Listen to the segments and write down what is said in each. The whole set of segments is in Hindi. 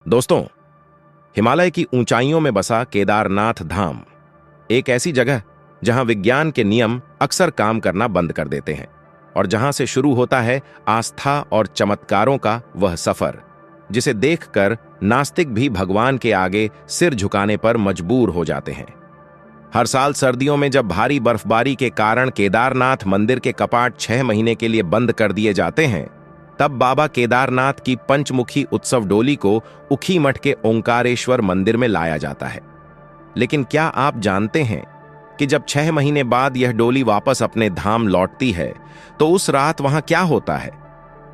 दोस्तों, हिमालय की ऊंचाइयों में बसा केदारनाथ धाम एक ऐसी जगह जहां विज्ञान के नियम अक्सर काम करना बंद कर देते हैं और जहां से शुरू होता है आस्था और चमत्कारों का वह सफर जिसे देखकर नास्तिक भी भगवान के आगे सिर झुकाने पर मजबूर हो जाते हैं। हर साल सर्दियों में जब भारी बर्फबारी के कारण केदारनाथ मंदिर के कपाट 6 महीने के लिए बंद कर दिए जाते हैं, तब बाबा केदारनाथ की पंचमुखी उत्सव डोली को उखीमठ के ओंकारेश्वर मंदिर में लाया जाता है। लेकिन क्या आप जानते हैं कि जब 6 महीने बाद यह डोली वापस अपने धाम लौटती है तो उस रात वहां क्या होता है?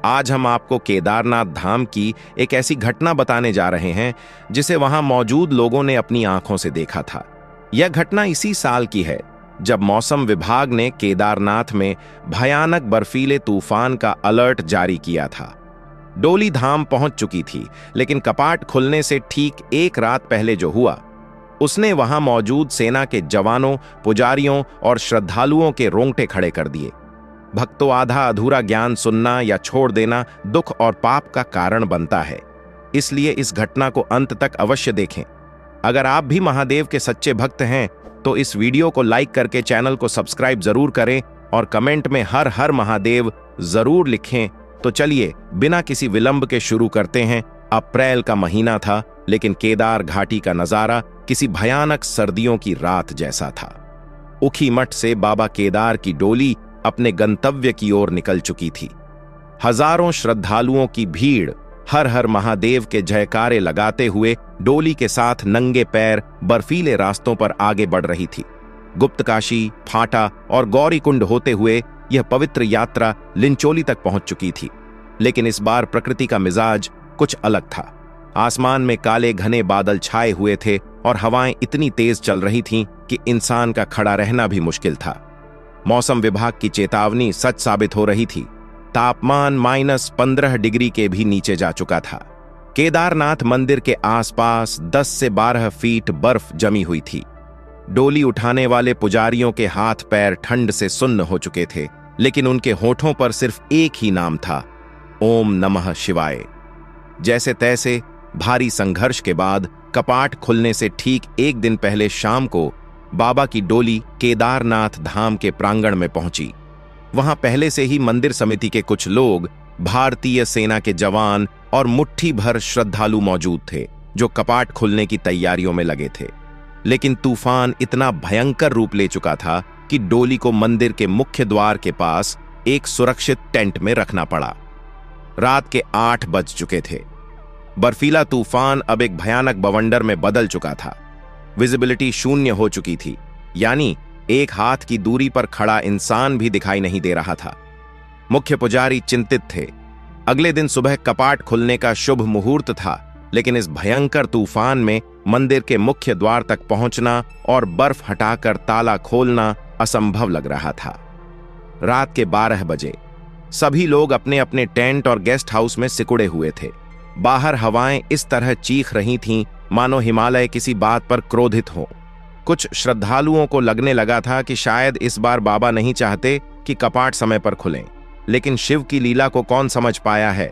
आज हम आपको केदारनाथ धाम की एक ऐसी घटना बताने जा रहे हैं जिसे वहां मौजूद लोगों ने अपनी आंखों से देखा था। यह घटना इसी साल की है जब मौसम विभाग ने केदारनाथ में भयानक बर्फीले तूफान का अलर्ट जारी किया था। डोली धाम पहुंच चुकी थी, लेकिन कपाट खुलने से ठीक एक रात पहले जो हुआ उसने वहां मौजूद सेना के जवानों, पुजारियों और श्रद्धालुओं के रोंगटे खड़े कर दिए। भक्तों, आधा अधूरा ज्ञान सुनना या छोड़ देना दुख और पाप का कारण बनता है, इसलिए इस घटना को अंत तक अवश्य देखें। अगर आप भी महादेव के सच्चे भक्त हैं तो इस वीडियो को लाइक करके चैनल को सब्सक्राइब जरूर करें और कमेंट में हर हर महादेव जरूर लिखें। तो चलिए बिना किसी विलंब के शुरू करते हैं। अप्रैल का महीना था, लेकिन केदार घाटी का नजारा किसी भयानक सर्दियों की रात जैसा था। उखीमठ से बाबा केदार की डोली अपने गंतव्य की ओर निकल चुकी थी। हजारों श्रद्धालुओं की भीड़ हर हर महादेव के जयकारे लगाते हुए डोली के साथ नंगे पैर बर्फीले रास्तों पर आगे बढ़ रही थी। गुप्तकाशी, फाटा और गौरीकुंड होते हुए यह पवित्र यात्रा लिंचोली तक पहुंच चुकी थी। लेकिन इस बार प्रकृति का मिजाज कुछ अलग था। आसमान में काले घने बादल छाए हुए थे और हवाएं इतनी तेज चल रही थीं कि इंसान का खड़ा रहना भी मुश्किल था। मौसम विभाग की चेतावनी सच साबित हो रही थी। तापमान -15 डिग्री के भी नीचे जा चुका था। केदारनाथ मंदिर के आसपास 10 से 12 फीट बर्फ जमी हुई थी। डोली उठाने वाले पुजारियों के हाथ पैर ठंड से सुन्न हो चुके थे, लेकिन उनके होठों पर सिर्फ एक ही नाम था, ओम नमः शिवाय। जैसे तैसे भारी संघर्ष के बाद कपाट खुलने से ठीक एक दिन पहले शाम को बाबा की डोली केदारनाथ धाम के प्रांगण में पहुंची। वहां पहले से ही मंदिर समिति के कुछ लोग, भारतीय सेना के जवान और मुट्ठी भर श्रद्धालु मौजूद थे जो कपाट खुलने की तैयारियों में लगे थे। लेकिन तूफान इतना भयंकर रूप ले चुका था कि डोली को मंदिर के मुख्य द्वार के पास एक सुरक्षित टेंट में रखना पड़ा। रात के 8 बज चुके थे। बर्फीला तूफान अब एक भयानक बवंडर में बदल चुका था। विजिबिलिटी शून्य हो चुकी थी, यानी एक हाथ की दूरी पर खड़ा इंसान भी दिखाई नहीं दे रहा था। मुख्य पुजारी चिंतित थे। अगले दिन सुबह कपाट खुलने का शुभ मुहूर्त था, लेकिन इस भयंकर तूफान में मंदिर के मुख्य द्वार तक पहुंचना और बर्फ हटाकर ताला खोलना असंभव लग रहा था। रात के 12 बजे सभी लोग अपने अपने टेंट और गेस्ट हाउस में सिकुड़े हुए थे। बाहर हवाएं इस तरह चीख रही थीं मानो हिमालय किसी बात पर क्रोधित हो। कुछ श्रद्धालुओं को लगने लगा था कि शायद इस बार बाबा नहीं चाहते कि कपाट समय पर खुलें, लेकिन शिव की लीला को कौन समझ पाया है।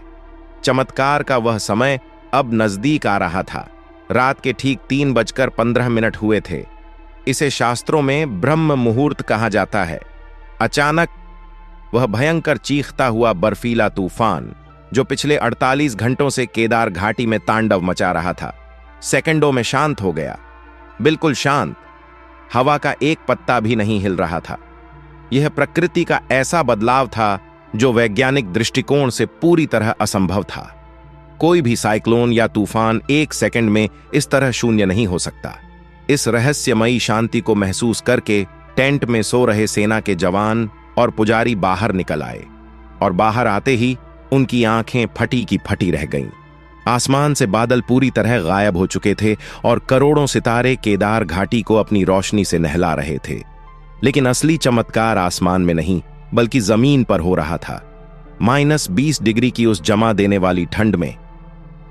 चमत्कार का वह समय अब नजदीक आ रहा था। रात के ठीक 3:15 हुए थे। इसे शास्त्रों में ब्रह्म मुहूर्त कहा जाता है। अचानक वह भयंकर चीखता हुआ बर्फीला तूफान, जो पिछले 48 घंटों से केदार घाटी में तांडव मचा रहा था, सेकंडों में शांत हो गया। बिल्कुल शांत। हवा का एक पत्ता भी नहीं हिल रहा था। यह प्रकृति का ऐसा बदलाव था जो वैज्ञानिक दृष्टिकोण से पूरी तरह असंभव था। कोई भी साइक्लोन या तूफान 1 सेकंड में इस तरह शून्य नहीं हो सकता। इस रहस्यमयी शांति को महसूस करके टेंट में सो रहे सेना के जवान और पुजारी बाहर निकल आए, और बाहर आते ही उनकी आंखें फटी की फटी रह गईं। आसमान से बादल पूरी तरह गायब हो चुके थे और करोड़ों सितारे केदार घाटी को अपनी रोशनी से नहला रहे थे। लेकिन असली चमत्कार आसमान में नहीं, बल्कि जमीन पर हो रहा था। -20 डिग्री की उस जमा देने वाली ठंड में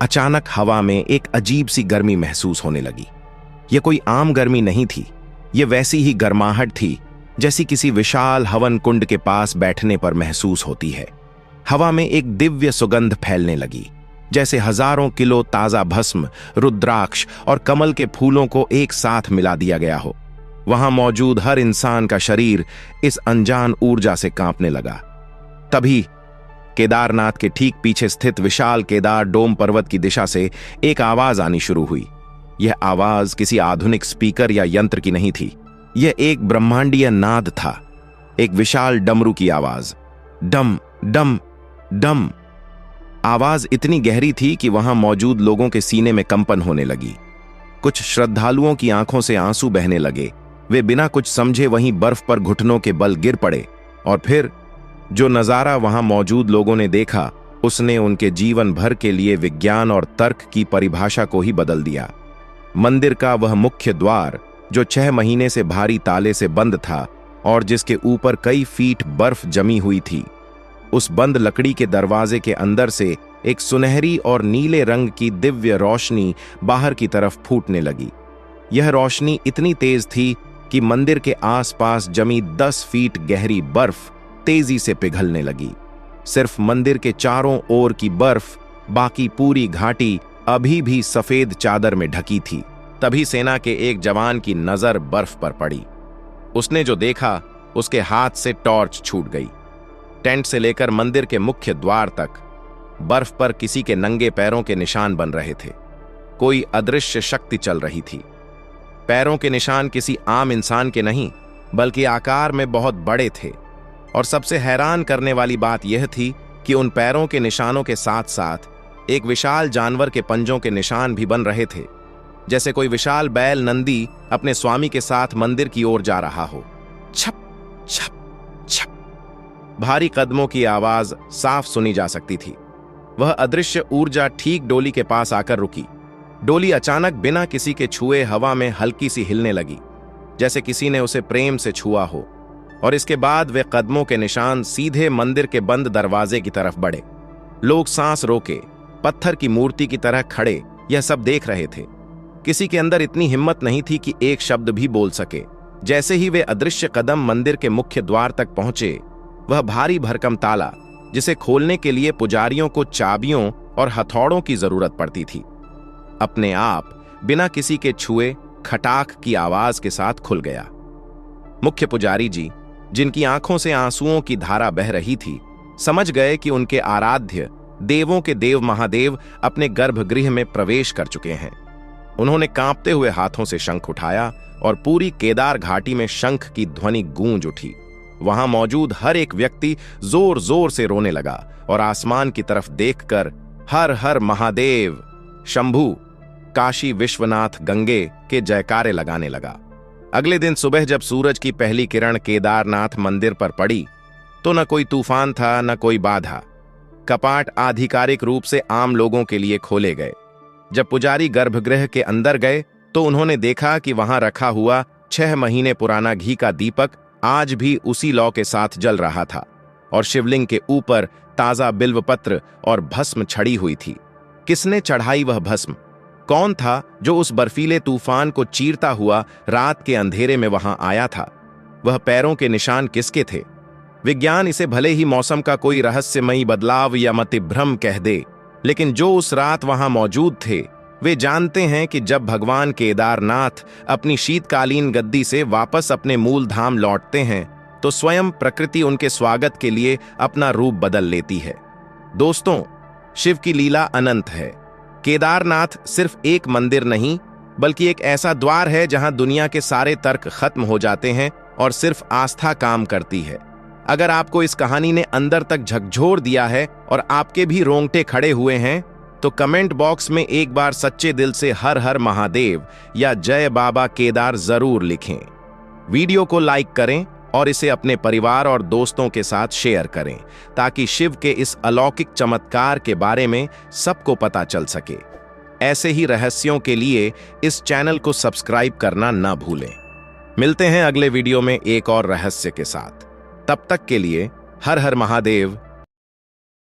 अचानक हवा में एक अजीब सी गर्मी महसूस होने लगी। यह कोई आम गर्मी नहीं थी। यह वैसी ही गर्माहट थी जैसी किसी विशाल हवन कुंड के पास बैठने पर महसूस होती है। हवा में एक दिव्य सुगंध फैलने लगी, जैसे हजारों किलो ताजा भस्म, रुद्राक्ष और कमल के फूलों को एक साथ मिला दिया गया हो। वहां मौजूद हर इंसान का शरीर इस अनजान ऊर्जा से कांपने लगा। तभी केदारनाथ के ठीक पीछे स्थित विशाल केदार डोम पर्वत की दिशा से एक आवाज आनी शुरू हुई। यह आवाज किसी आधुनिक स्पीकर या यंत्र की नहीं थी। यह एक ब्रह्मांडीय नाद था, एक विशाल डमरू की आवाज। डम डम डम। आवाज इतनी गहरी थी कि वहां मौजूद लोगों के सीने में कंपन होने लगी। कुछ श्रद्धालुओं की आंखों से आंसू बहने लगे। वे बिना कुछ समझे वहीं बर्फ पर घुटनों के बल गिर पड़े। और फिर जो नजारा वहां मौजूद लोगों ने देखा, उसने उनके जीवन भर के लिए विज्ञान और तर्क की परिभाषा को ही बदल दिया। मंदिर का वह मुख्य द्वार, जो 6 महीने से भारी ताले से बंद था और जिसके ऊपर कई फीट बर्फ जमी हुई थी, उस बंद लकड़ी के दरवाजे के अंदर से एक सुनहरी और नीले रंग की दिव्य रोशनी बाहर की तरफ फूटने लगी। यह रोशनी इतनी तेज थी कि मंदिर के आसपास जमी 10 फीट गहरी बर्फ तेजी से पिघलने लगी। सिर्फ मंदिर के चारों ओर की बर्फ, बाकी पूरी घाटी अभी भी सफेद चादर में ढकी थी। तभी सेना के एक जवान की नजर बर्फ पर पड़ी। उसने जो देखा, उसके हाथ से टॉर्च छूट गई। टेंट से लेकर मंदिर के मुख्य द्वार तक बर्फ पर किसी के नंगे पैरों के निशान बन रहे थे। कोई अदृश्य शक्ति चल रही थी। पैरों के निशान किसी आम इंसान के नहीं, बल्कि आकार में बहुत बड़े थे। और सबसे हैरान करने वाली बात यह थी कि उन पैरों के निशानों के साथ साथ एक विशाल जानवर के पंजों के निशान भी बन रहे थे, जैसे कोई विशाल बैल नंदी अपने स्वामी के साथ मंदिर की ओर जा रहा हो। छप छप छप। भारी कदमों की आवाज साफ सुनी जा सकती थी। वह अदृश्य ऊर्जा ठीक डोली के पास आकर रुकी। डोली अचानक बिना किसी के छुए हवा में हल्की सी हिलने लगी, जैसे किसी ने उसे प्रेम से छुआ हो। और इसके बाद वे कदमों के निशान सीधे मंदिर के बंद दरवाजे की तरफ बढ़े। लोग सांस रोके, पत्थर की मूर्ति की तरह खड़े यह सब देख रहे थे। किसी के अंदर इतनी हिम्मत नहीं थी कि एक शब्द भी बोल सके। जैसे ही वे अदृश्य कदम मंदिर के मुख्य द्वार तक पहुंचे, वह भारी भरकम ताला, जिसे खोलने के लिए पुजारियों को चाबियों और हथौड़ों की जरूरत पड़ती थी, अपने आप बिना किसी के छुए खटाक की आवाज के साथ खुल गया। मुख्य पुजारी जी, जिनकी आंखों से आंसुओं की धारा बह रही थी, समझ गए कि उनके आराध्य देवों के देव महादेव अपने गर्भगृह में प्रवेश कर चुके हैं। उन्होंने कांपते हुए हाथों से शंख उठाया और पूरी केदार घाटी में शंख की ध्वनि गूंज उठी। वहां मौजूद हर एक व्यक्ति जोर जोर से रोने लगा और आसमान की तरफ देखकर हर हर महादेव, शंभू, काशी विश्वनाथ, गंगे के जयकारे लगाने लगा। अगले दिन सुबह जब सूरज की पहली किरण केदारनाथ मंदिर पर पड़ी, तो न कोई तूफान था न कोई बाधा। कपाट आधिकारिक रूप से आम लोगों के लिए खोले गए। जब पुजारी गर्भगृह के अंदर गए तो उन्होंने देखा कि वहां रखा हुआ 6 महीने पुराना घी का दीपक आज भी उसी लौ के साथ जल रहा था और शिवलिंग के ऊपर ताजा बिल्वपत्र और भस्म छड़ी हुई थी। किसने चढ़ाई वह भस्म? कौन था जो उस बर्फीले तूफान को चीरता हुआ रात के अंधेरे में वहां आया था? वह पैरों के निशान किसके थे? विज्ञान इसे भले ही मौसम का कोई रहस्यमयी बदलाव या मतिभ्रम कह दे, लेकिन जो उस रात वहां मौजूद थे, वे जानते हैं कि जब भगवान केदारनाथ अपनी शीतकालीन गद्दी से वापस अपने मूल धाम लौटते हैं, तो स्वयं प्रकृति उनके स्वागत के लिए अपना रूप बदल लेती है। दोस्तों, शिव की लीला अनंत है। केदारनाथ सिर्फ एक मंदिर नहीं, बल्कि एक ऐसा द्वार है जहां दुनिया के सारे तर्क खत्म हो जाते हैं और सिर्फ आस्था काम करती है। अगर आपको इस कहानी ने अंदर तक झकझोर दिया है और आपके भी रोंगटे खड़े हुए हैं, तो कमेंट बॉक्स में एक बार सच्चे दिल से हर हर महादेव या जय बाबा केदार जरूर लिखें। वीडियो को लाइक करें और इसे अपने परिवार और दोस्तों के साथ शेयर करें, ताकि शिव के इस अलौकिक चमत्कार के बारे में सबको पता चल सके। ऐसे ही रहस्यों के लिए इस चैनल को सब्सक्राइब करना ना भूलें। मिलते हैं अगले वीडियो में एक और रहस्य के साथ। तब तक के लिए हर हर महादेव।